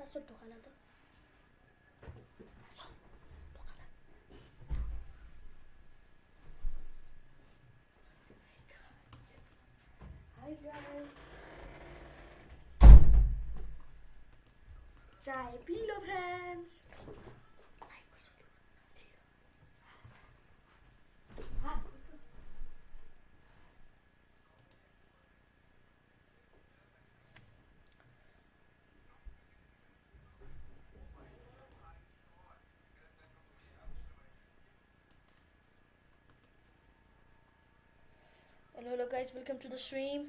Lasso ढोकाला तो ढोकाला. Hi guys. चाय P low friends. Hello guys, welcome to the stream.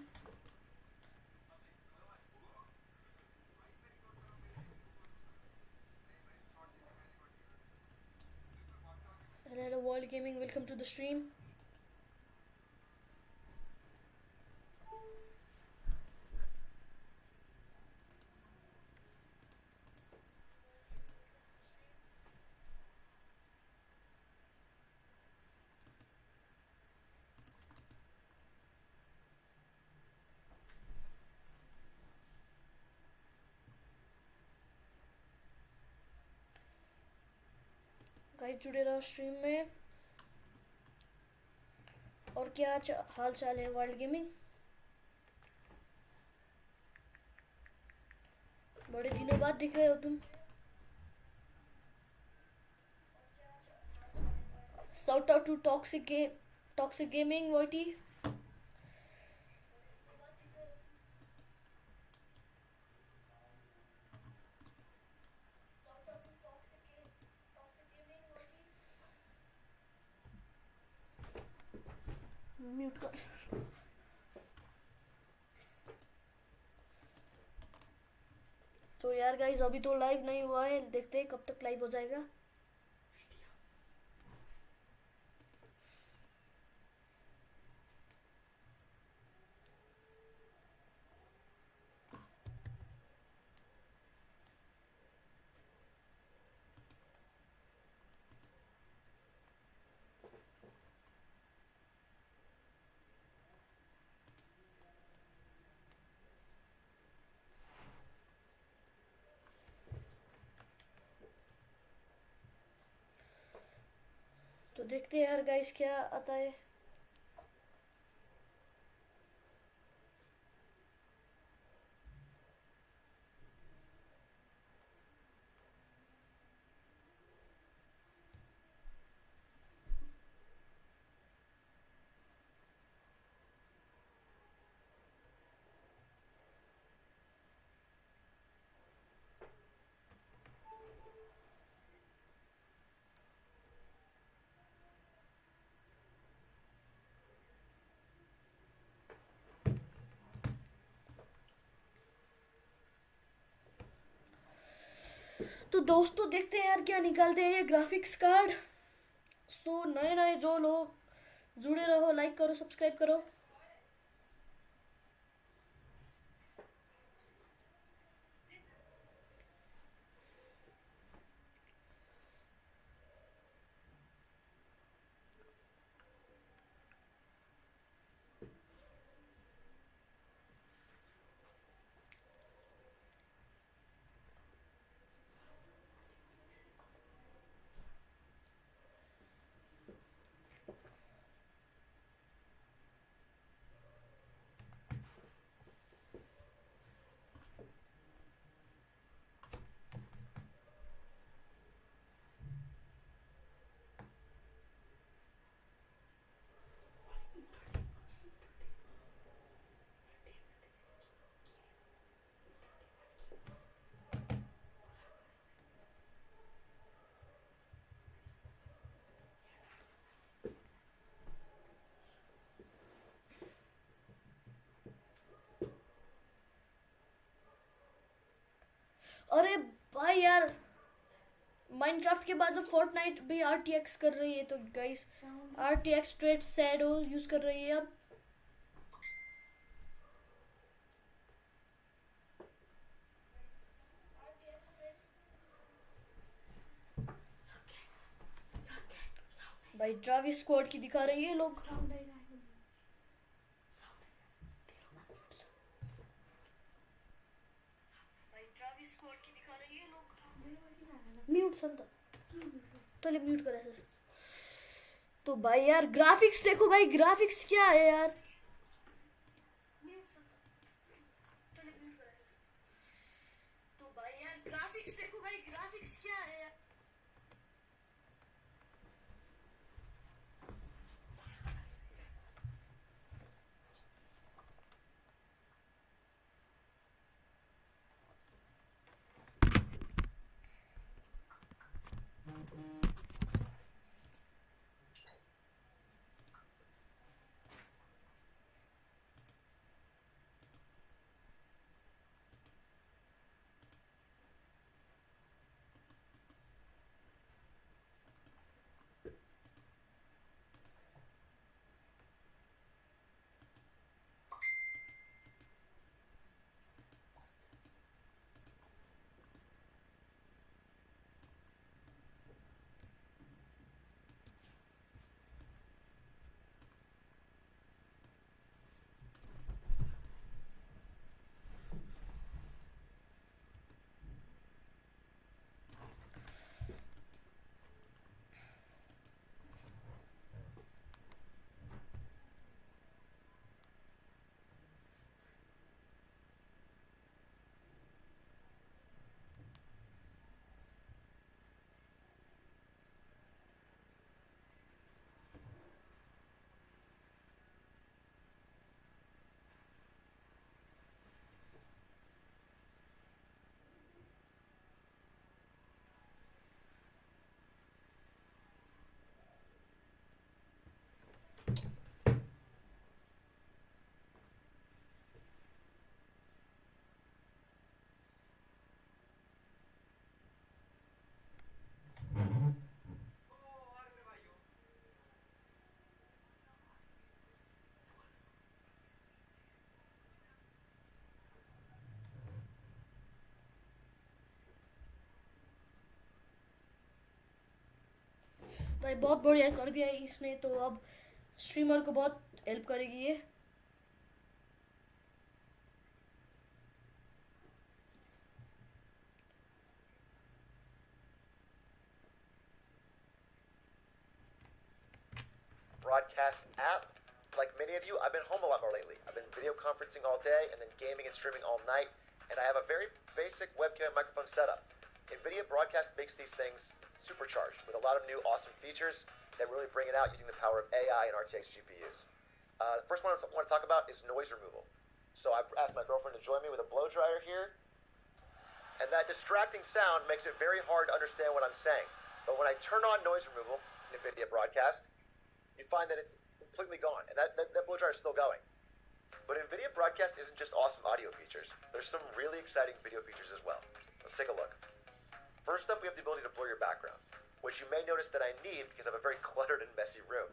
Hello World Gaming, welcome to the stream. Guys जुड़े रहो stream में. और क्या हाल चाल है वर्ल्ड गेमिंग? बड़े दिनों बाद दिख रहे हो तुम. Shout out to Toxic Gaming, Voity. Mute कर. तो यार गाइस अभी तो लाइव नहीं हुआ है, देखते हैं कब तक लाइव हो जाएगा. तो देखते हैं यार गाइस क्या आता है. तो दोस्तों देखते हैं यार क्या निकालते हैं ये ग्राफिक्स कार्ड. सो नए नए जो लोग जुड़े रहो, लाइक करो, सब्सक्राइब करो. अरे भाई यार माइनक्राफ्ट के बाद फोर्टनाइट भी RTX कर रही है. तो guys RTX straight shadow use कर रही है अब. भाई ट्रैविस स्क्वाड की दिखा रही है लोग. भाई ट्रैविस स्क्वाड की दिखा रही है. म्यूट समझा चलिए म्यूट कर ऐसे तो भाई यार ग्राफिक्स देखो भाई ग्राफिक्स क्या है यार तो भाई यार ग्राफिक्स देखो भाई ग्राफिक्स क्या है यार भाई बहुत बढ़िया कर दिया इसने तो अब स्ट्रीमर को बहुत हेल्प करेगी ये broadcast app. Like many of you, I've been home a lot more lately. I've been video conferencing all day and then gaming and streaming all night, and I have a very basic webcam and microphone setup. Nvidia Broadcast makes these things supercharged with a lot of new awesome features that really bring it out using the power of AI and RTX GPUs. The first one I want to talk about is noise removal. So I've asked my girlfriend to join me with a blow dryer here, and that distracting sound makes it very hard to understand what I'm saying. But when I turn on noise removal in Nvidia Broadcast, you find that it's completely gone, and that blow dryer is still going. But Nvidia Broadcast isn't just awesome audio features. There's some really exciting video features as well. Let's take a look. First up, we have the ability to blur your background, which you may notice that I need because I have a very cluttered and messy room.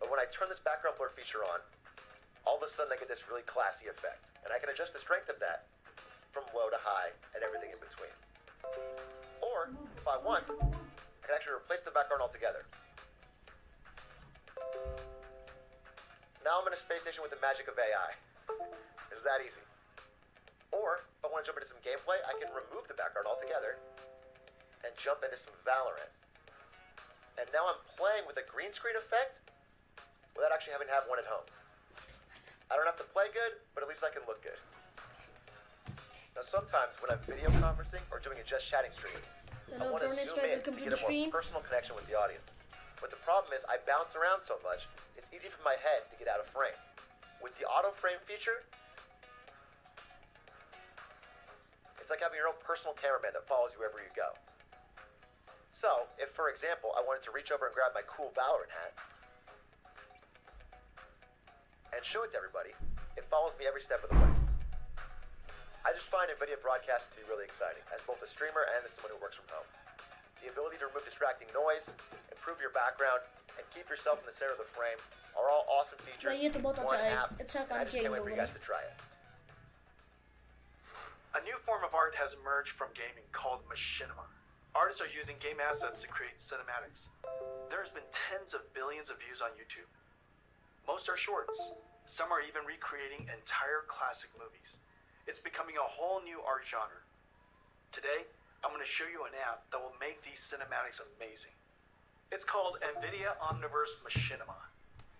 But when I turn this background blur feature on, all of a sudden I get this really classy effect, and I can adjust the strength of that from low to high and everything in between. Or, if I want, I can actually replace the background altogether. Now I'm in a space station with the magic of AI. It's that easy. Or, if I want to jump into some gameplay, I can remove the background altogether and jump into some Valorant. And now I'm playing with a green screen effect without actually having to have one at home. I don't have to play good, but at least I can look good. Now sometimes when I'm video conferencing or doing a just chatting stream, I want to zoom in to get a more personal connection with the audience. But the problem is I bounce around so much, it's easy for my head to get out of frame. With the auto frame feature, it's like having your own personal cameraman that follows you wherever you go. So, if for example, I wanted to reach over and grab my cool Valorant hat and show it to everybody, it follows me every step of the way. I just find Nvidia Broadcast to be really exciting, as both a streamer and as someone who works from home. The ability to remove distracting noise, improve your background, and keep yourself in the center of the frame are all awesome features. One app, and I just can't wait for you guys to try it. A new form of art has emerged from gaming called machinima. Artists are using game assets to create cinematics. There's been tens of billions of views on YouTube. Most are shorts. Some are even recreating entire classic movies. It's becoming a whole new art genre. Today, I'm going to show you an app that will make these cinematics amazing. It's called Nvidia Omniverse Machinima.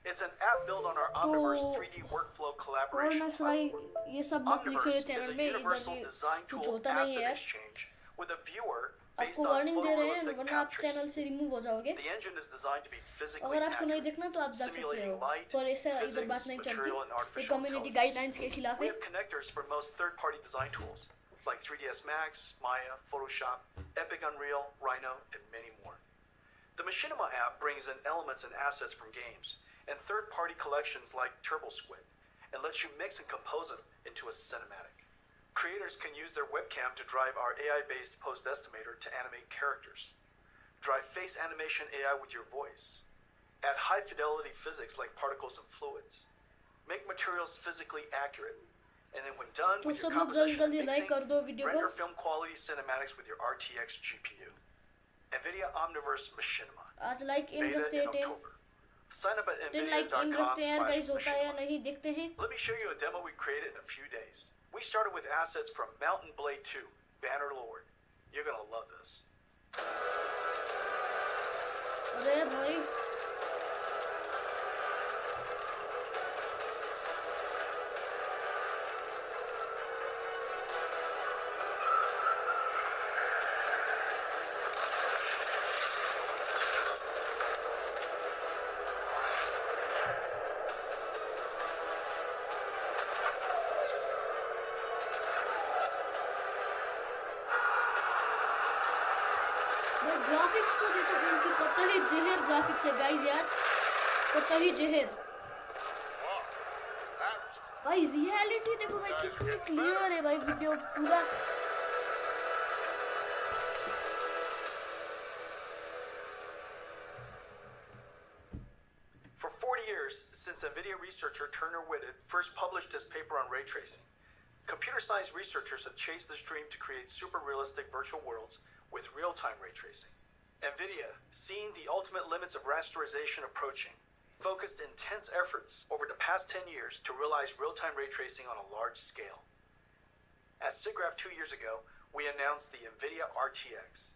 It's an app built on our Omniverse 3D workflow और collaboration मैं सराई platform. ये सब मत लिखो ये Omniverse is channel a में इधर universal ये design कुछ tool होता नहीं है asset यार exchange with a viewer based आपको on वार्निंग दे रहे हैं photorealistic वरना आप path चैनल tracing. से रिमूव हो जाओगे The engine is designed to be physically अगर आपको नहीं accurate, देखना तो आप जा सकते simulating हो light, पर ऐसा इधर physics, बात नहीं चलती material, and ये artificial कम्युनिटी intelligence. गाइडलाइंस के खिलाफ We है have connectors for most third-party design tools like 3ds Max, Maya, Photoshop, Epic Unreal, Rhino, and many more. The Machinima app brings in elements and assets from games and third-party collections like TurboSquid and lets you mix and compose them into a cinematic. Creators can use their webcam to drive our AI-based post estimator to animate characters. Drive face animation AI with your voice. Add high-fidelity physics like particles and fluids. Make materials physically accurate. And then when done तो with your सब लोग composition जल्दी and like mixing, कर दो video को render film quality cinematics with your RTX GPU. Nvidia Omniverse Machinima. आज like in Beta रखते in हैं 10 October. Sign up at 10 like in रखते हैं यार गाइस होता है या nvidia.com/machinima. नहीं देखते हैं Let me show you a demo we created in a few days. We started with assets from Mountain Blade 2, Banner Lord. You're gonna love this. अरे भाई भाई ग्राफिक्स तो देखो इनकी कतई जहर ग्राफिक्स है गाइस यार कतई जहर भाई रियलिटी देखो भाई कितनी क्लियर है भाई वीडियो पूरा For 40 years, since NVIDIA researcher Turner Whitted first published his paper on ray tracing, computer science researchers have chased this dream to create super realistic virtual worlds with real-time ray tracing. NVIDIA, seeing the ultimate limits of rasterization approaching, focused intense efforts over the past 10 years to realize real-time ray tracing on a large scale. At SIGGRAPH 2 years ago, we announced the NVIDIA RTX.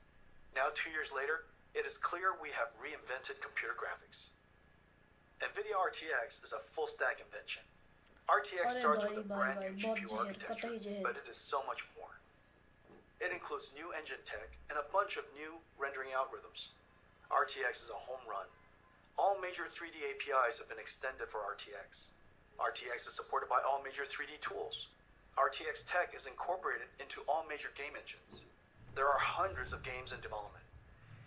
Now 2 years later, it is clear we have reinvented computer graphics. NVIDIA RTX is a full-stack invention. RTX अरे starts भाई with a भाई brand भाई new बहुत GPU जहर architecture, कतई जहर but it is so much more. It includes new engine tech and a bunch of new rendering algorithms. RTX is a home run. All major 3D APIs have been extended for RTX. RTX is supported by all major 3D tools. RTX tech is incorporated into all major game engines. There are hundreds of games in development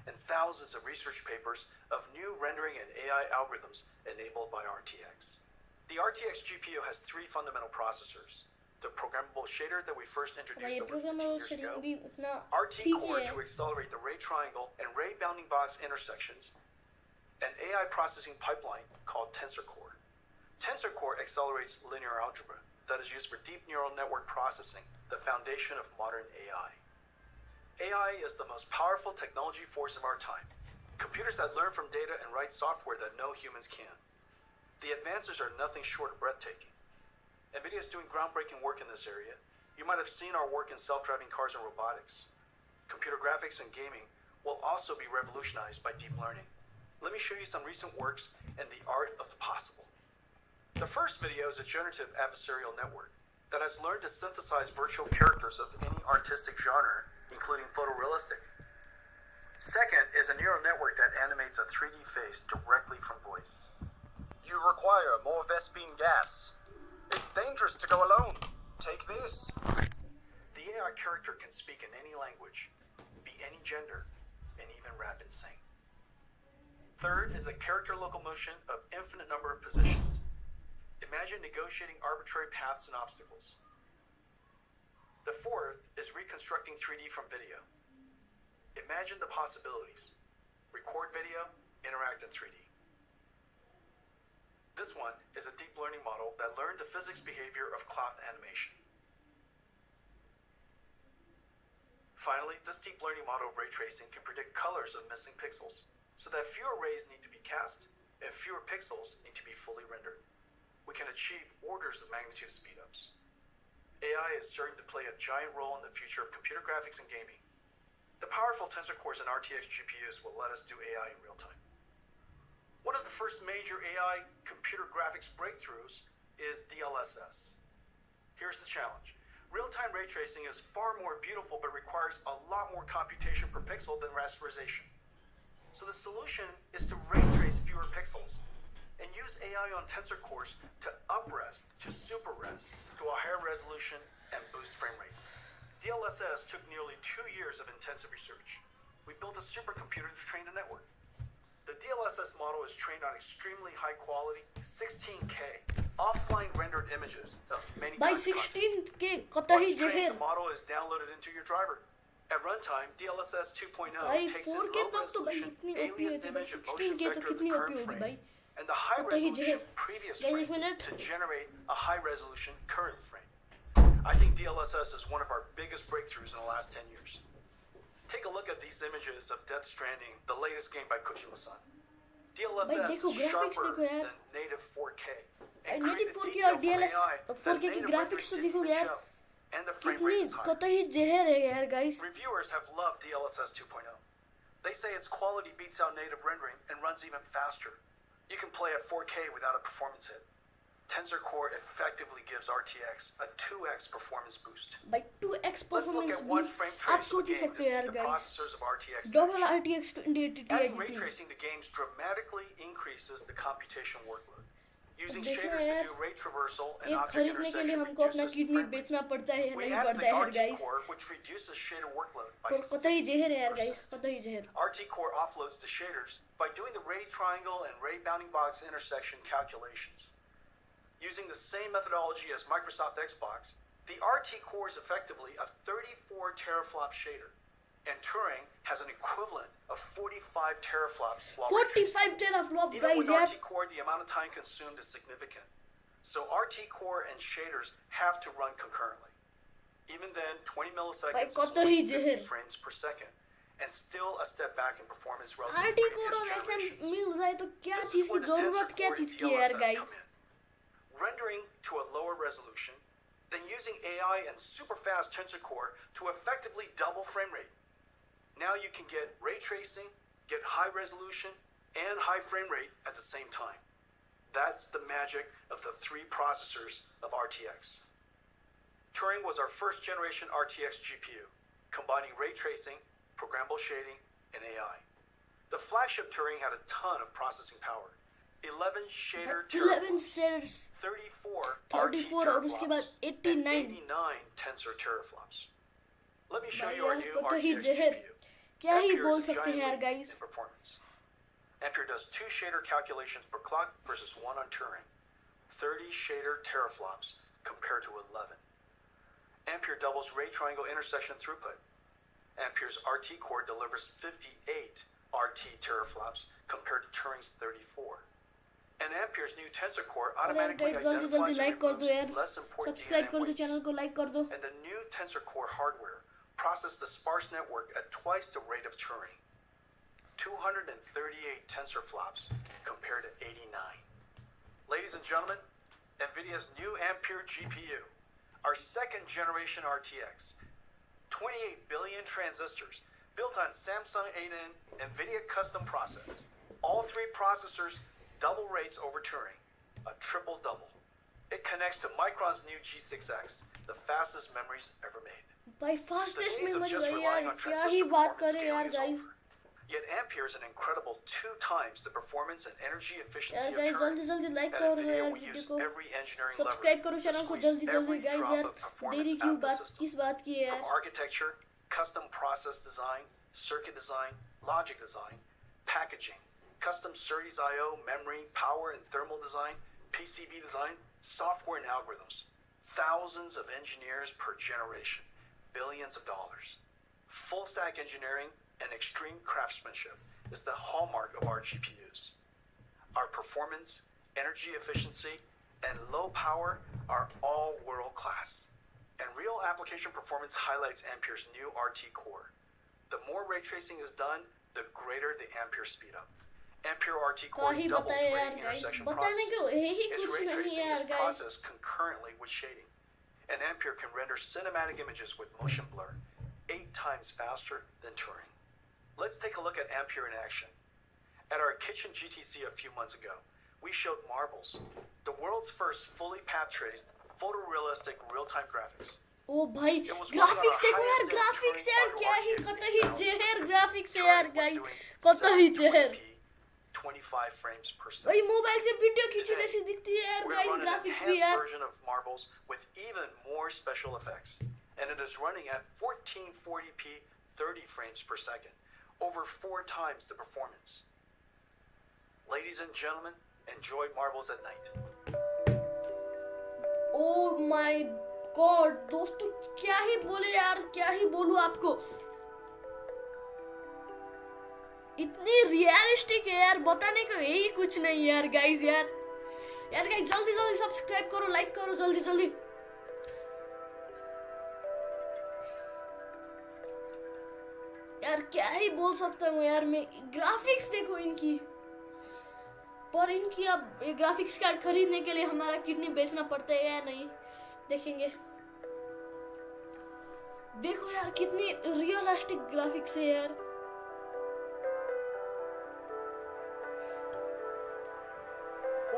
and thousands of research papers of new rendering and AI algorithms enabled by RTX. The RTX GPU has 3 fundamental processors. The programmable shader that we first भाई introduced ये over 15 programmable years shading ago, भी उतना RT ठीक ही Core है to accelerate the ray triangle and ray bounding box intersections, an AI processing pipeline called Tensor Core. Tensor Core accelerates linear algebra that is used for deep neural network processing, the foundation of modern AI. AI is the most powerful technology force of our time. Computers that learn from data and write software that no humans can. The advances are nothing short of breathtaking. NVIDIA is doing groundbreaking work in this area. You might have seen our work in self-driving cars and robotics. Computer graphics and gaming will also be revolutionized by deep learning. Let me show you some recent works in the art of the possible. The first video is a generative adversarial network that has learned to synthesize virtual characters of any artistic genre, including photorealistic. Second is a neural network that animates a 3D face directly from voice. You require more Vespine gas. It's dangerous to go alone. Take this. The AI character can speak in any language, be any gender, and even rap and sing. Third is a character locomotion of infinite number of positions. Imagine negotiating arbitrary paths and obstacles. The fourth is reconstructing 3D from video. Imagine the possibilities. Record video, interact in 3D. This one is a deep learning model that learned the physics behavior of cloth animation. Finally, this deep learning model of ray tracing can predict colors of missing pixels, so that fewer rays need to be cast and fewer pixels need to be fully rendered. We can achieve orders of magnitude speedups. AI is starting to play a giant role in the future of computer graphics and gaming. The powerful tensor cores in RTX GPUs will let us do AI in real time. One of the first major AI computer graphics breakthroughs is DLSS. Here's the challenge. Real-time ray tracing is far more beautiful but requires a lot more computation per pixel than rasterization. So the solution is to ray trace fewer pixels and use AI on tensor cores to up-res to super-res to a higher resolution and boost frame rate. DLSS took nearly 2 years of intensive research. We built a supercomputer to train a network. The DLSS model is trained on extremely high quality 16K offline rendered images of many भाई kinds of content. 16K कतई Once trained, जहर the model is downloaded into your driver. At runtime, DLSS 2.0 भाई takes in 4K low तक तो भाई resolution इतनी OP aliased होती है भाई image and motion 16K तो vector of the कितनी OP current होगी frame भाई and the high कतई resolution जहर previous guys frame एक minute to generate a high resolution current frame. I think DLSS is one of our biggest breakthroughs in the last 10 years. Take a look at these images of Death Stranding, the latest game by Kojima-san. DLSS देखो, is graphics sharper देखो यार। than native 4K. And And native created 4K detail और from DLS AI 4K that की native graphics तो rendering देखो didn't यार show. And the frame कितनी rate is high. कतई जहर है यार guys Reviewers have loved DLSS 2.0. They say its quality beats out native rendering and runs even faster. You can play at 4K without a performance hit. Tensor Core effectively gives RTX a 2x performance boost. भाई 2x Let's look performance at one boost frame आप trace सोच ही of the game सकते to हो see यार the guys processors of RTX. Double RTX 2080 Ti Adding ray जितनी tracing to games dramatically increases the computation workload. Using देखो shaders यार, to do ray traversal and एक object खरीदने के लिए intersection हमको अपना reduces किडनी frame rate. बेचना पड़ता है या We नहीं added पड़ता the है यार RT guys core, which reduces shader workload by पर कतई जहर है यार 60%. guys कतई जहर RT Core offloads the shaders by doing the ray triangle and ray bounding box intersection calculations. Using the same methodology as Microsoft Xbox, the RT Core is effectively a 34 teraflop shader, and Turing has an equivalent of 45 teraflops. While ray tracing. 45 teraflop Even guys with यार RT Core, the amount of time consumed is significant. So RT Core and shaders have to run concurrently. Even then, 20 milliseconds भाई is कतई only 50 जहर frames per second, and still a step back in performance relative to RT previous core और SM generations. मिल जाए तो क्या This is चीज की where the जरूरत Tensor क्या Core चीज and की है यार DLSS guys come in. Rendering to a lower resolution, then using AI and super fast Tensor Core to effectively double frame rate. Now you can get ray tracing, get high resolution, and high frame rate at the same time. That's the magic of the 3 processors of RTX. Turing was our first generation RTX GPU, combining ray tracing, programmable shading, and AI. The flagship Turing had a ton of processing power. 11 shader 11 teraflops, shaders 34 34 RT और उसके बाद teraflops, and 89 89 tensor teraflops. Let me show भाई you our यार new कतई RTX जहर GPU. क्या ही Ampere बोल is a सकते हैं giant यार leap guys in performance. Ampere does 2 shader calculations per clock versus 1 on Turing. 30 shader teraflops compared to 11. Ampere doubles ray triangle intersection throughput. Ampere's RT core delivers 58 RT teraflops compared to Turing's 34. And Ampere's new Tensor Core और यार automatically guys जल्दी identifies जल्दी and like कर दो removes यार less important subscribe DNA कर दो weights. Channel को लाइक कर दो And the new Tensor Core hardware processed the sparse network at twice the rate of Turing. 238 tensor flops compared to 89. Ladies and gentlemen, Nvidia's new Ampere GPU, our second generation RTX. 28 billion transistors built on Samsung 8N Nvidia custom process. All 3 processors double rates over Turing, a triple double. It connects to Micron's new G6X, the fastest memories ever made. भाई The fastest days of memory just भाई relying यार on क्या transistor ही बात performance करें यार scaling is guys over. Yet Ampere is an incredible 2 times the performance and energy efficiency यार of guys Turing. जल्दी जल्दी लाइक At कर दो Nvidia, यार we वीडियो use को every engineering सब्सक्राइब lever करो to चैनल को squeeze जल्दी every जल्दी गाइस drop यार of performance देरी out क्यों of the बात system. किस बात की है From यार architecture, custom process design, circuit design, logic design, packaging, custom SerDes I/O, memory, power and thermal design, PCB design, software and algorithms. Thousands of engineers per generation, billions of dollars. Full stack engineering and extreme craftsmanship is the hallmark of our GPUs. Our performance, energy efficiency, and low power are all world class. And real application performance highlights Ampere's new RT core. The more ray tracing is done, the greater the Ampere speed up. Ampere RT क्या core ही doubles बताए ray यार guys intersection बताने processing. को यही Its कुछ ray नहीं tracing है यार is guys processed concurrently with shading. And Ampere can render cinematic images with motion blur, 8 times faster than Turing. Let's take a look at Ampere in action. At our kitchen GTC a few months ago, we showed Marbles, the world's first fully path-traced, photorealistic real-time graphics. ओ भाई graphics देखो यार graphics यार क्या ही कतई जहर graphics है यार guys कतई जहर 25 frames per second. भाई मोबाइल से वीडियो खींची जैसी दिखती है यार We're guys running an graphics भी enhanced यार version of Marbles with even more special effects, and it is running at 1440p 30 frames per second, over 4 times the performance. Ladies and gentlemen, enjoy Marbles at night. Oh my God दोस्तों क्या ही बोले यार क्या ही बोलूं आपको इतनी realistic है यार बताने को यही कुछ नहीं यार गाइस यार गाइस जल्दी जल्दी सब्सक्राइब करो लाइक करो जल्दी जल्दी यार क्या ही बोल सकता हूँ यार मैं ग्राफिक्स देखो इनकी पर इनकी अब ये ग्राफिक्स कार्ड खरीदने के लिए हमारा किडनी बेचना पड़ता है या नहीं देखेंगे देखो यार कितनी रियलिस्टिक ग्राफिक्स है यार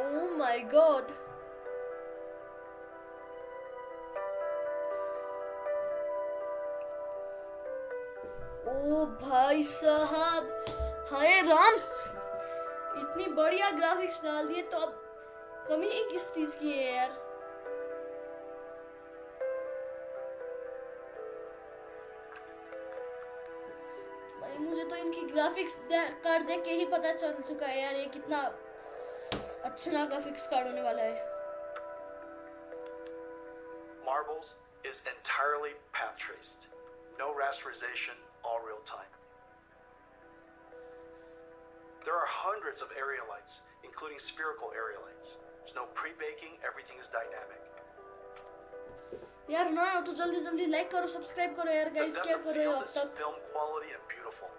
ओह माय गॉड ओ भाई साहब हाय राम इतनी बढ़िया ग्राफिक्स डाल दिए तो अब कमी ही किस चीज की है यार भाई मुझे तो इनकी ग्राफिक्स कार्ड देख के ही पता चल चुका है यार ये कितना अच्छा ग्राफिक्स कार्ड होने वाला है Marbles is entirely path traced. No rasterization, all real time. There are hundreds of area lights, including spherical area lights. There's no pre-baking, everything is dynamic. यार ना हो तो जल्दी जल्दी लाइक करो सब्सक्राइब करो यार गाइस क्या कर रहे हो अब तक film quality and beautiful.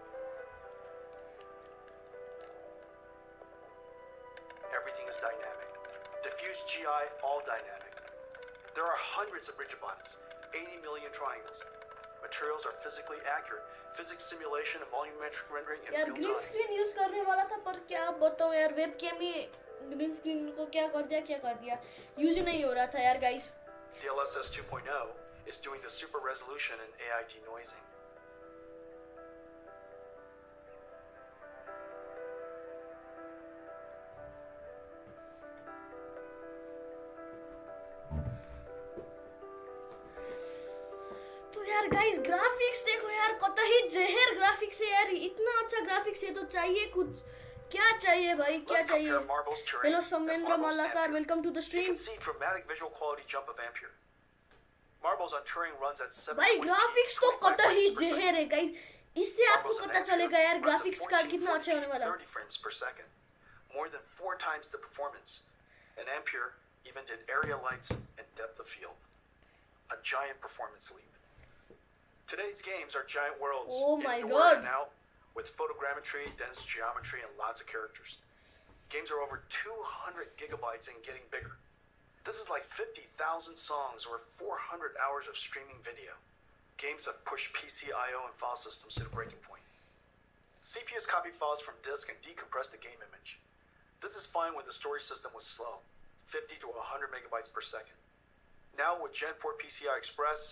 Everything is dynamic. Diffuse GI, all dynamic. There are hundreds of rigid bodies, 80 million triangles. Materials are physically accurate. Physics simulation and volumetric rendering in यार real green time. Screen use करने वाला था पर क्या बताऊं यार webcam ही green screen को क्या कर दिया यूज ही नहीं हो रहा था यार guys DLSS 2.0 is doing the super resolution and AI denoising. तो यार गाइस ग्राफिक्स देखो यार कतई जहर ग्राफिक्स है यार इतना अच्छा ग्राफिक्स है तो चाहिए कुछ क्या चाहिए भाई क्या Let's चाहिए compare Marbles Turing hello and Soumendra Marbles मल्लाकार Ampere. Welcome to the You stream can see dramatic visual quality jump of Ampere. Marbles on Turing runs at 7. भाई ग्राफिक्स तो कतई जहर है गाइस इससे आपको पता चलेगा यार ग्राफिक्स कार्ड कितना अच्छा होने वाला है 30 frames per second, more than 4 times the performance. And Ampere even did area lights and depth of field. A giant performance leap. Today's games are giant worlds Oh my indoor God. and out, with photogrammetry, dense geometry, and lots of characters. Games are over 200 gigabytes and getting bigger. This is like 50,000 songs or 400 hours of streaming video. Games that push PC I/O and file systems to the breaking point. CPUs copy files from disk and decompress the game image. This is fine when the storage system was slow, 50 to 100 megabytes per second. Now with Gen 4 PCI Express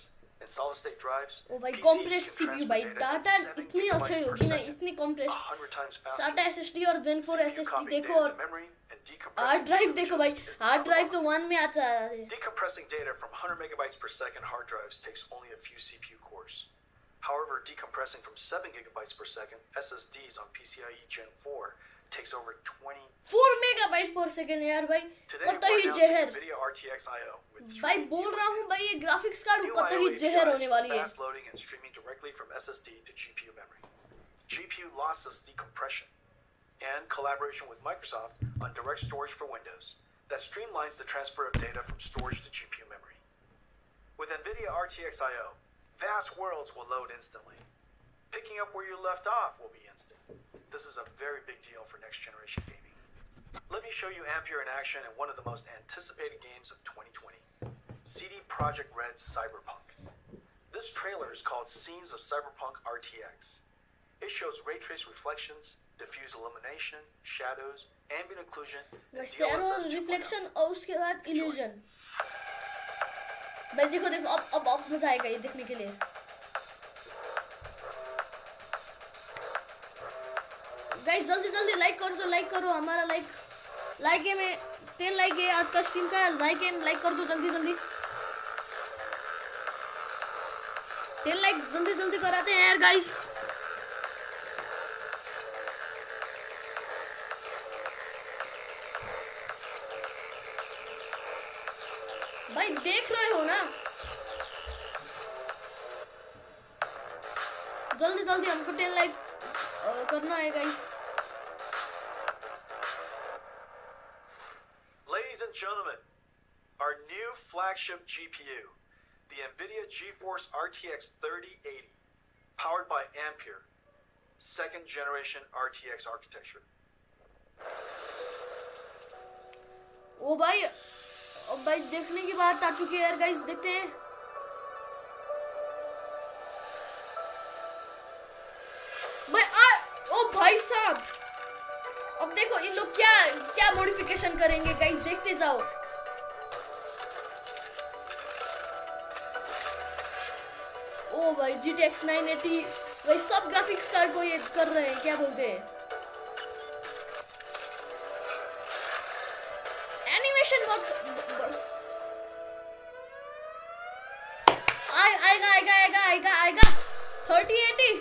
and solid-state drives, ओ भाई PCs complex can CPU transfer भाई data data at 7 इतनी अच्छी gigabytes per होगी ना second, इतनी complex 100 times faster. साटा SSD और जेन 4 CPU SSD copying देखो data और to memory and decompressing hard drive data देखो just भाई is हार्ड not ड्राइव तो allowed. 1 में आता है Decompressing data from 100 megabytes per second hard drives takes only a few CPU cores. However, decompressing from 7 gigabytes per second SSDs on PCIe Gen 4 takes over 20. 4 megabyte पर second यार भाई Today, we're कतई announcing जहर Nvidia RTX IO with भाई 3 बोल रहा हूँ भाई ये ग्राफिक्स कार्ड New कतई IO जहर APIs होने for वाली है fast loading and streaming directly from SSD to GPU memory. GPU lossless decompression and collaboration with Microsoft on direct storage for Windows that streamlines the transfer of data from storage to GPU memory. With Nvidia RTX IO, vast worlds will load instantly. Picking up where you left off will be instant. This is a very big deal for next generation gaming. Let me show you Ampere in action in one of the most anticipated games of 2020, CD Projekt Red's Cyberpunk. This trailer is called Scenes of Cyberpunk RTX. It shows ray trace reflections, diffuse illumination, shadows, ambient occlusion, and shadow DLSS 2.0. Reflection और उसके बाद illusion. भाई देखो देखो अब मजा आएगा ये देखने के लिए। गाइस जल्दी जल्दी लाइक करो हमारा लाइक है में 10 लाइक है आज का स्ट्रीम का। लाइक कर दो जल्दी 10 लाइक जल्दी कराते हैं यार गाइस। भाई देख रहे हो ना, जल्दी हमको 10 लाइक करना है guys. Ladies and gentlemen, our new flagship GPU, the Nvidia GeForce RTX 3080, powered by Ampere, second generation RTX architecture. ओ भाई अब भाई देखने की बात आ चुकी है यार गाइस, देखते हैं। ओ भाई साहब अब देखो इन लोग क्या मॉडिफिकेशन करेंगे गाइस, देखते जाओ। ओ भाई GTX 980 भाई सब ग्राफिक्स कार्ड को ये कर रहे हैं, क्या बोलते हैं, एनिमेशन बहुत आएगा 3080।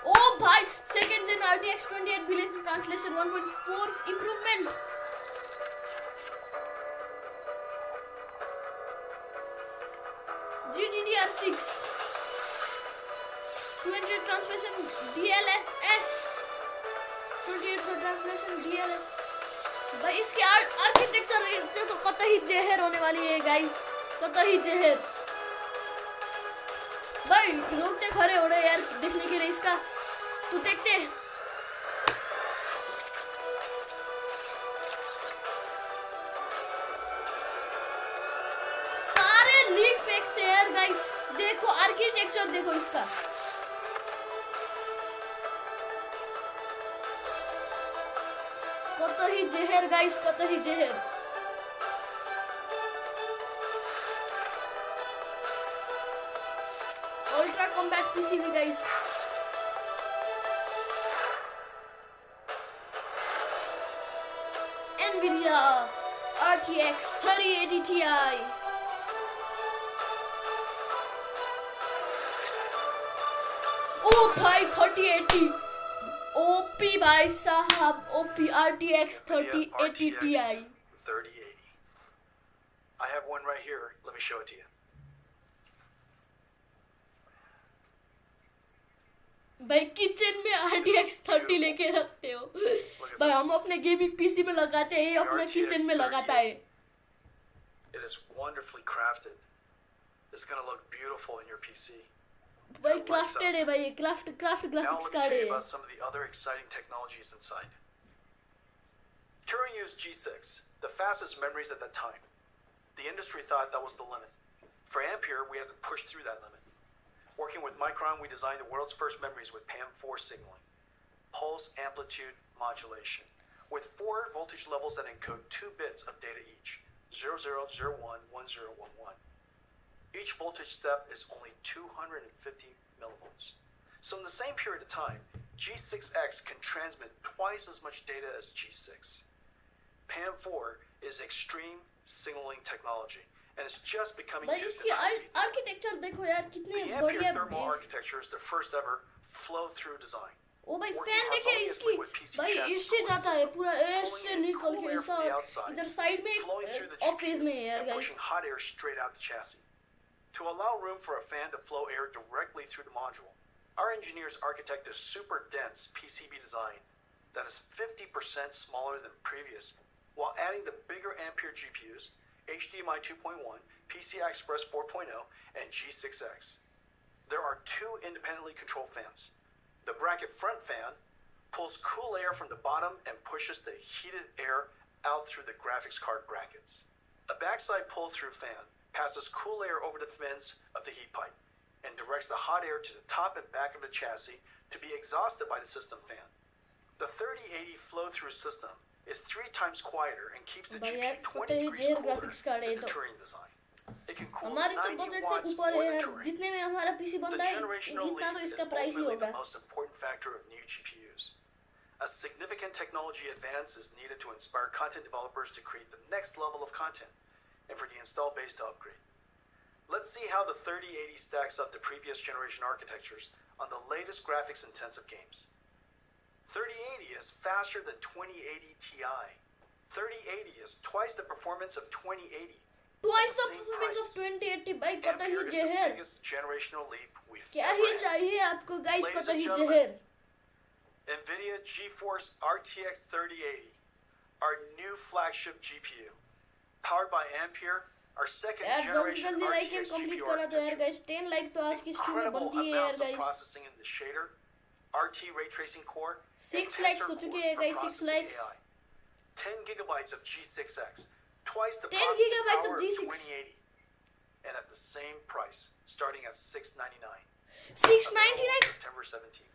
ओ भाई second gen RTX 28 billion translation 1.4 improvement. GDDR6 200 translation DLSS 28 for translation DLS। भाई इसकी आर्किटेक्चर तो कतई जहर होने वाली है गाइस, कतई जहर। भाई रोकते खड़े हो रहे यार देखने के लिए इसका, तो देखते। सारे लीक फेक्स थे यार गाइस, देखो आर्किटेक्चर देखो इसका। कतई जहर गाइस, कतई जहर। Ultra combat PCB guys. Nvidia RTX 3080 Ti। ओ भाई 3080 ओपी भाई साहब, OP RTX 3080 Ti। 3080. I have one right here. Let me show it to you. भाई किचन में RTX 30 लेके रखते हो भाई, हम अपने गेमिंग पीसी में लगाते हैं, अपने किचन में लगाता है। It is wonderfully crafted. It's gonna look beautiful in your PC. भाई क्राफ्टेड है भाई, craft Now let graphics me card tell you है। about some of the other exciting technologies inside. Turing used G6, the fastest memories at that time. The industry thought that was the limit. For Ampere, we had to push through that limit. Working with Micron, we designed the world's first memories with PAM4 signaling, pulse amplitude modulation, with 4 voltage levels that encode 2 bits of data each, 0001, 1011. Each voltage step is only 250 millivolts. So in the same period of time, G6X can transmit twice as much data as G6. PAM4 is extreme signaling technology, and it's just becoming भाई used इसकी in high-speed. Architecture देखो यार कितनी The Ampere बढ़िया thermal है। architecture is the first ever flow-through design. ओ भाई Working fan देखिए harmoniously इसकी, with PC भाई chassis इससे cooling जाता है system, पूरा pulling ऐसे in निकल cool के air ऐसा, from the outside, इधर साइड में flowing through the of phase में है यार and guys. pushing hot air straight out the chassis. To allow room for a fan to flow air directly through the module, our engineers architect a super dense PCB design that is 50% smaller than previous, while adding the bigger Ampere GPUs, HDMI 2.1, PCI Express 4.0, and G6X. There are 2 independently controlled fans. The bracket front fan pulls cool air from the bottom and pushes the heated air out through the graphics card brackets. A backside pull-through fan passes cool air over the vents of the heat pipe and directs the hot air to the top and back of the chassis to be exhausted by the system fan. The 3080 flow-through system is 3 times quieter and keeps the भाई GPU यार 20 पता है degrees जेर cooler graphics card है than the तो Turing design. It can cool हमारी तो 90 budget से watts ऊपर more है than यार Turing. जितने में हमारा पीसी The बनता है generational इतना leap तो is इसका प्राइस ही ultimately the होगा most important factor of new GPUs. A significant technology advance is needed to inspire content developers to create the next level of content and for the install base to upgrade. Let's see how the 3080 stacks up to previous generation architectures on the latest graphics-intensive games. 3080 is faster than 2080 Ti. 3080 is twice the performance of 2080. Twice the Same performance of price. 2080 भाई कतई Ampere is the जहर biggest generational leap we've क्या ever he had. चाहिए आपको guys Ladies and कतई gentlemen, जहर Nvidia GeForce RTX 3080, our new flagship GPU, powered by Ampere, our second यार जल्दी generation जल्दी like and RTX complete GPU करा दो यार architecture. गाइस 10 लाइक तो आज की स्ट्रीम में Incredible बनती है यार amounts of guys processing in the shader, RT ray tracing core, 6 and likes Tensor हो चुके core हैं for guys, 6 processing likes. AI. 10 gigabytes of G6X, twice the 10 processing gigabytes of power of G6. 2080, and at the same price, starting at $699. 699 September 17th.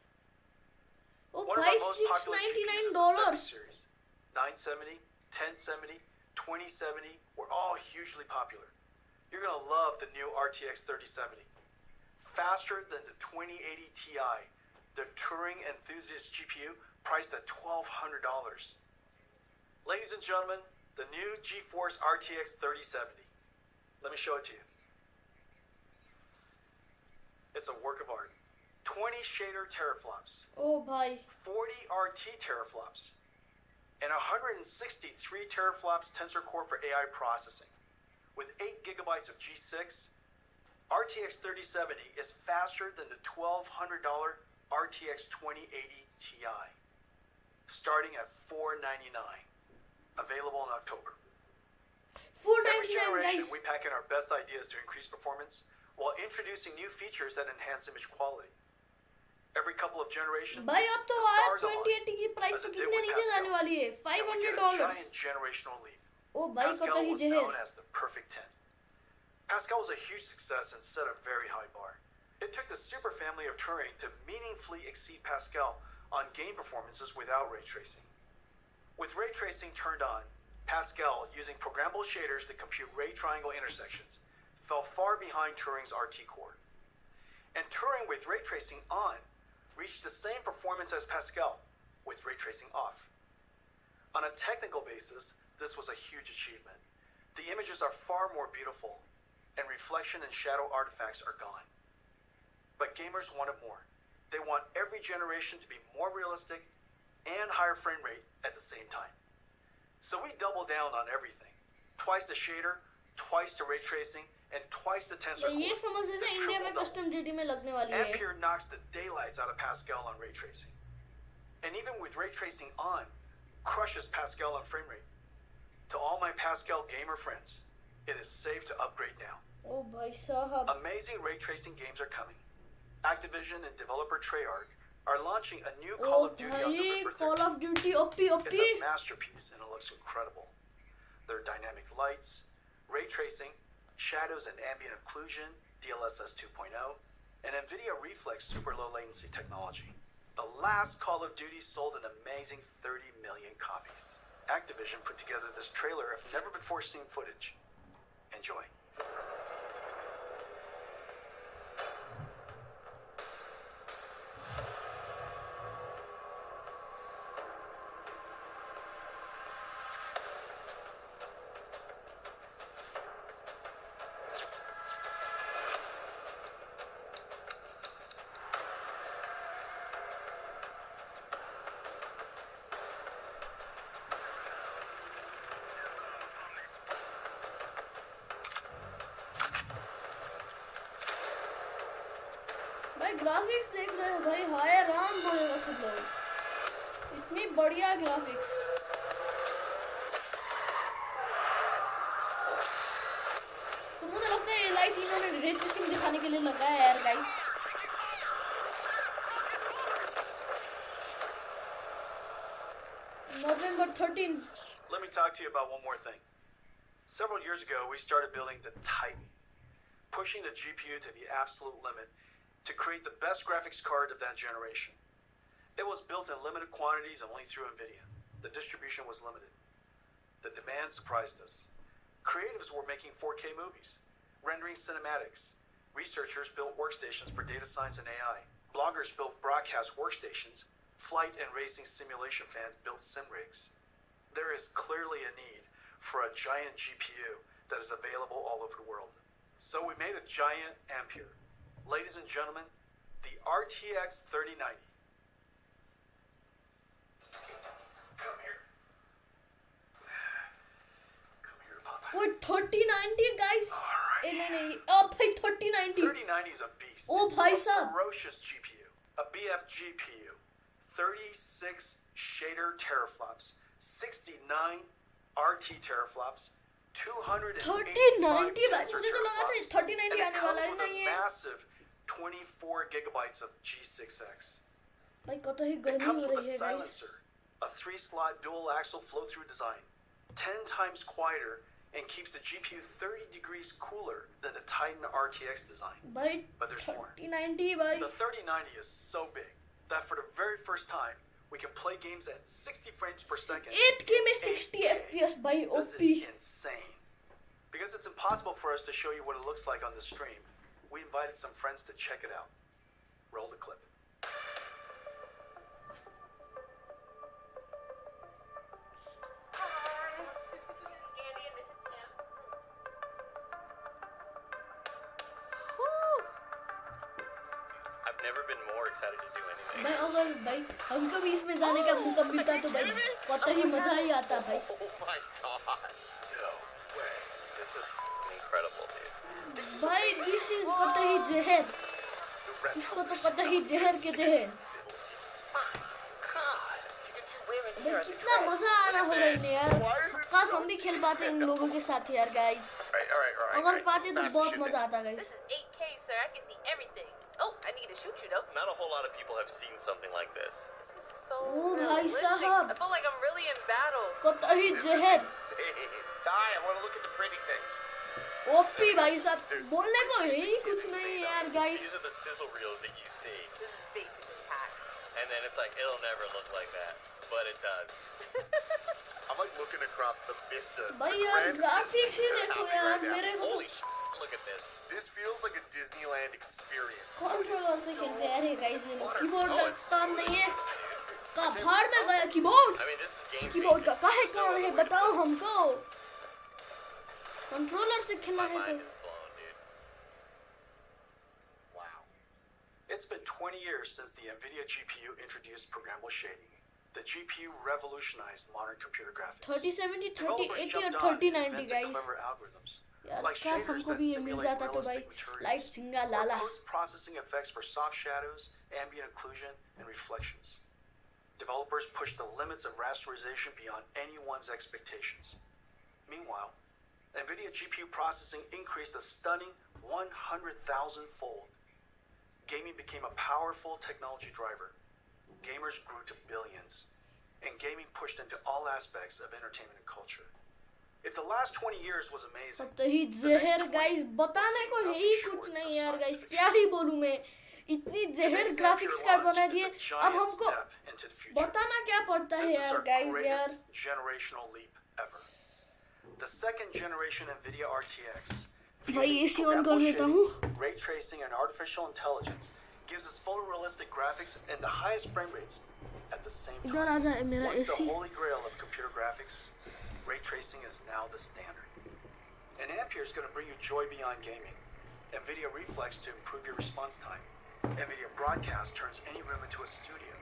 O One of भाई our most popular GPUs is the 7 $699 series. 970, 1070, 2070 were all hugely popular. You're going to love the new RTX 3070. Faster than the 2080 Ti, the Turing enthusiast GPU priced at $1,200. Ladies and gentlemen, the new GeForce RTX 3070. Let me show it to you. It's a work of art. 20 shader teraflops, ओ भाई 40 RT teraflops, and 163 teraflops tensor core for AI processing. With 8 gigabytes of G6, RTX 3070 is faster than the $1,200 RTX 2080 Ti, starting at $499. Available in October. Every 499 generation, guys we pack in our best ideas to increase performance while introducing new features that enhance image quality. Every couple of generations, भाई अब तो the यार stars align, 2080 की price as तो it did कितने with नीचे Pascal. जाने वाली है And we get a $500 giant generational leap. ओ भाई Pascal कतई was जहर known as the perfect 10. Pascal was a huge success and set a very high bar. It took the super family of Turing to meaningfully exceed Pascal on game performances without ray tracing. With ray tracing turned on, Pascal, using programmable shaders to compute ray triangle intersections, fell far behind Turing's RT core. And Turing with ray tracing on reached the same performance as Pascal with ray tracing off. On a technical basis, this was a huge achievement. The images are far more beautiful, and reflection and shadow artifacts are gone. But gamers wanted more. They want every generation to be more realistic and higher frame rate at the same time. So we doubled down on everything. Twice the shader, twice the ray tracing, and twice the tensor ये core. समझ लेना The India में triple double. Custom GT में लगने वाली है Ampere knocks the daylights out of Pascal on ray tracing. And even with ray tracing on, crushes Pascal on frame rate. To all my Pascal gamer friends, it is safe to upgrade now. ओ भाई साहब Amazing ray tracing games are coming. Activision and developer Treyarch are launching a new ओ Call of Duty on भाई November call 13th. Of duty OP It's OP a masterpiece and it looks incredible. There are dynamic lights, ray tracing, shadows and ambient occlusion, DLSS 2.0, and Nvidia Reflex super low latency technology. The last Call of Duty sold an amazing 30 million copies. Activision put together this trailer of never before seen footage. Enjoy. भाई graphics देख रहे हैं भाई हाय राम बोलेगा सब लोग इतनी बढ़िया ग्राफिक्स तो मुझे लगता है ये लाइट इन्होंने रे ट्रेसिंग दिखाने के लिए लगाया है यार guys November 13 Let me talk to you about one more thing. Several years ago, we started building the Titan, pushing the GPU to the absolute limit to create the best graphics card of that generation. It was built in limited quantities only through Nvidia. The distribution was limited. The demand surprised us. Creatives were making 4K movies, rendering cinematics. Researchers built workstations for data science and AI. Bloggers built broadcast workstations. Flight and racing simulation fans built sim rigs. There is clearly a need for a giant GPU that is available all over the world. So we made a giant Ampere. Ladies and gentlemen, the RTX 3090. Come here. Come here, Papa. What 3090 guys? Alright. नहीं अब भाई 3090 3090 is a beast. ओ भाई A साहब ferocious GPU. A BF GPU. 36 shader teraflops. 69 RT teraflops. 3090 भाई मुझे तो लगा था 3090 आने वाला है नहीं है massive 24 gigabytes of G6X. भाई कत ही It गर्मी comes हो with रही a है guys silencer, a 3-slot dual-axle flow-through design, 10 times quieter, and keeps the GPU 30 degrees cooler than the Titan RTX design. भाई But there's more. 3090 भाई The 3090 is so big that for the very first time, we can play games at 60 frames per second. 8K में 60 FPS भाई This OP is insane. Because it's impossible for us to show you what it looks like on the stream, we invited some friends to check it out. Roll the clip. I've never been more excited to do anything. भाई अगर भाई हमको भी इसमें जाने का मौका मिलता तो भाई कत ही मजा ही आता भाई Oh my god. No way. This is incredible, dude. भाई दिस इज कत ही जहर इसको तो कत ही जहर कहते हैं भाई कितना मजा आ रहा होगा इन्हें यार काश हम भी खेल पाते इन लोगों के साथ यार गाइस Alright. अगर पाते तो बहुत मजा आता guys This is 8K, sir. I can see everything. Oh, I need to shoot you though. Not a whole lot of people have seen something like this. This is so Oh, bhai realistic. sahab. I feel like I'm really in battle. कत ही जहर Die, I want to look at the pretty things. OP भाई साहब बोलने को ही कुछ नहीं है यार guys These are the sizzle reels that you see. This is basically hacks. And then it's like, it'll never look like that. But it does. I'm like looking across the vistas. भाई यार graphics ही देखो यार मेरे को Holy shit, look at this. This feels like a Disneyland experience. Controller से खेलते हैं अरे गाइस ये कीबोर्ड का काम नहीं है का फाड़ में गया keyboard I mean, this is game keyboard का changing. काहे काम है बताओ हमको कंट्रोलर से खेलना My है mind तो is blown, dude. Wow. It's been 20 years since the Nvidia GPU introduced programmable shading. The GPU revolutionized modern computer graphics. 3070 Developers 3080 और jumped on and 3090 invented guys clever algorithms. यार Like काश shaders हमको that भी ये मिल simulate जाता तो भाई realistic materials, life चिंगा or लाला post-processing effects for soft shadows, ambient occlusion, and reflections. Developers pushed the limits of rasterization beyond anyone's expectations. Meanwhile, NVIDIA GPU processing increased a stunning 100,000-fold. Gaming became a powerful technology driver. Gamers grew to billions, and gaming pushed into all aspects of entertainment and culture. If the last 20 years was amazing, सब तो ही जहर guys बताने को है ही कुछ नहीं यार guys क्या ही बोलूं मैं इतनी जहर ग्राफिक्स कार्ड बना दिए अब हमको बताना क्या पड़ता है this is यार our गाइस यार greatest generational leap ever. The second generation NVIDIA RTX, भाई fusing AC ऑन कर programmable लेता shading, हूँ ray tracing, and artificial intelligence, gives us photorealistic graphics and the highest frame rates at the same इधर time. आ जाए मेरा Once the AC holy grail of computer graphics, ray tracing is now the standard. And Ampere is going to bring you joy beyond gaming. NVIDIA Reflex to improve your response time. NVIDIA Broadcast turns any room into a studio.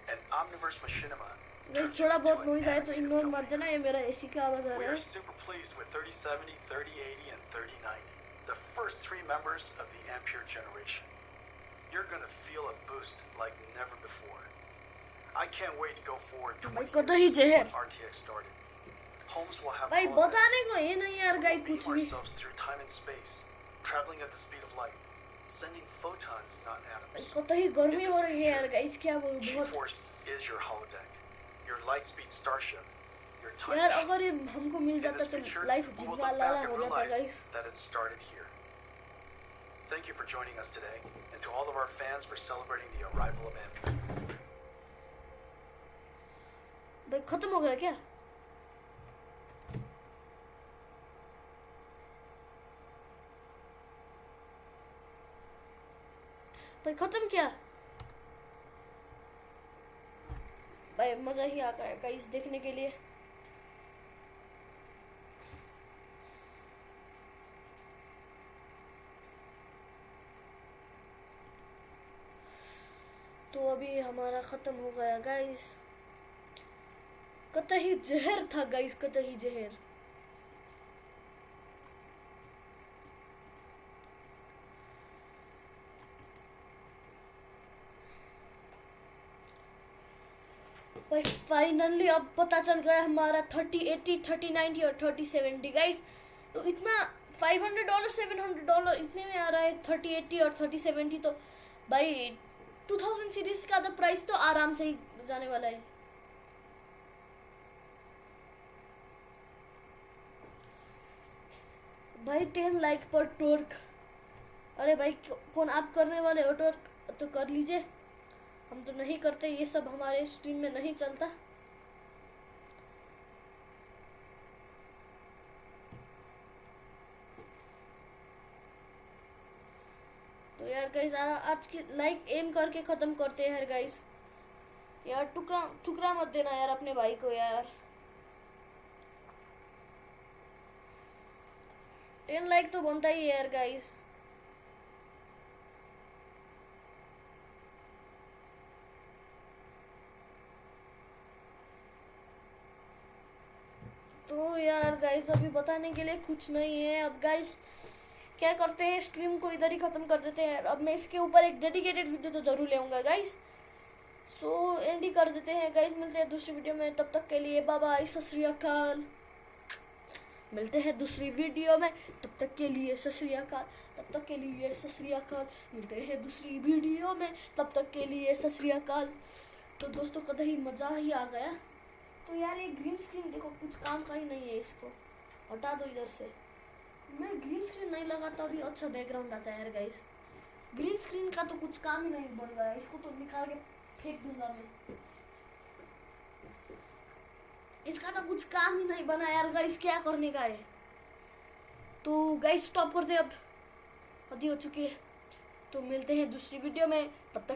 And Omniverse Machinima guys turns थोड़ा you बहुत into an noise आए तो animated ignore filmmaker. मत देना ये मेरा AC का आवाज आ We रहा are है super pleased with 3070, 3080, and 3090, the first three members of the Ampere generation. You're going to feel a boost like never before. I can't wait to go forward 20 भाई years कत ही जहर when RTX started. Homes will have भाई holograms. बताने को ये नहीं यार guys Beam कुछ भी ourselves through time and space, traveling at the speed of light, sending photons, not भाई atoms. कत ही गर्मी हो रही है यार गाइस क्या बोलूं बहुत G-Force is your holodeck, your lightspeed starship, your time. यार अगर ये हमको मिल In जाता this तो future, लाइफ we will जिंगा look लाला back and हो जाता realize guys. that it started here. Thank you for joining us today, and to all of our fans for celebrating the arrival of Nvidia. भाई खत्म हो गया क्या? भाई खत्म क्या? भाई मजा ही आ गया गाइस देखने के लिए. तो अभी हमारा खत्म हो गया गाइस. कतई जहर था गाइस, कतई जहर. भाई फाइनली अब पता चल गया हमारा 3080, 3090 और 3070 गाइस. तो इतना $500 $700 इतने में आ रहा है 3080 और 3070. तो भाई 2000 सीरीज का तो प्राइस तो आराम से ही जाने वाला है. भाई 10 लाइक पर टॉर्क. अरे भाई कौन आप करने वाले हो टॉर्क? तो कर लीजिए. हम तो नहीं करते ये सब, हमारे स्ट्रीम में नहीं चलता. तो यार गाइस आज की लाइक एम करके खत्म करते हैं यार गाइस. यार टुकड़ा टुकड़ा मत देना यार अपने भाई को यार. 10 लाइक तो बनता ही है यार गाइस. तो यार गाइस अभी बताने के लिए कुछ नहीं है. अब गाइस क्या करते हैं, स्ट्रीम को इधर ही ख़त्म कर देते हैं. अब मैं इसके ऊपर एक डेडिकेटेड वीडियो तो ज़रूर लेऊंगा गाइस. सो एंड ही कर देते हैं गाइस. मिलते हैं दूसरी वीडियो में, तब तक के लिए बाय बाय, सत श्री अकाल. मिलते हैं दूसरी वीडियो में, तब तक के लिए सत श्री अकाल. तब तक के लिए सत श्री अकाल. मिलते हैं दूसरी वीडियो में, तब तक के लिए सत श्री अकाल. तो दोस्तों कतई मज़ा ही आ गया. तो यार ये ग्रीन स्क्रीन देखो कुछ काम का ही नहीं है. इसको हटा दो इधर से. मैं ग्रीन स्क्रीन नहीं लगाता भी अच्छा बैकग्राउंड आता है यार गाइस. ग्रीन स्क्रीन का तो कुछ काम ही नहीं बन रहा है. इसको तो निकाल के फेंक दूंगा मैं. इसका तो कुछ काम ही नहीं बना यार गाइस. क्या करने का है? तो गाइस स्टॉप करते अब, हद ही हो चुकी है. तो मिलते हैं दूसरी वीडियो में, तब तक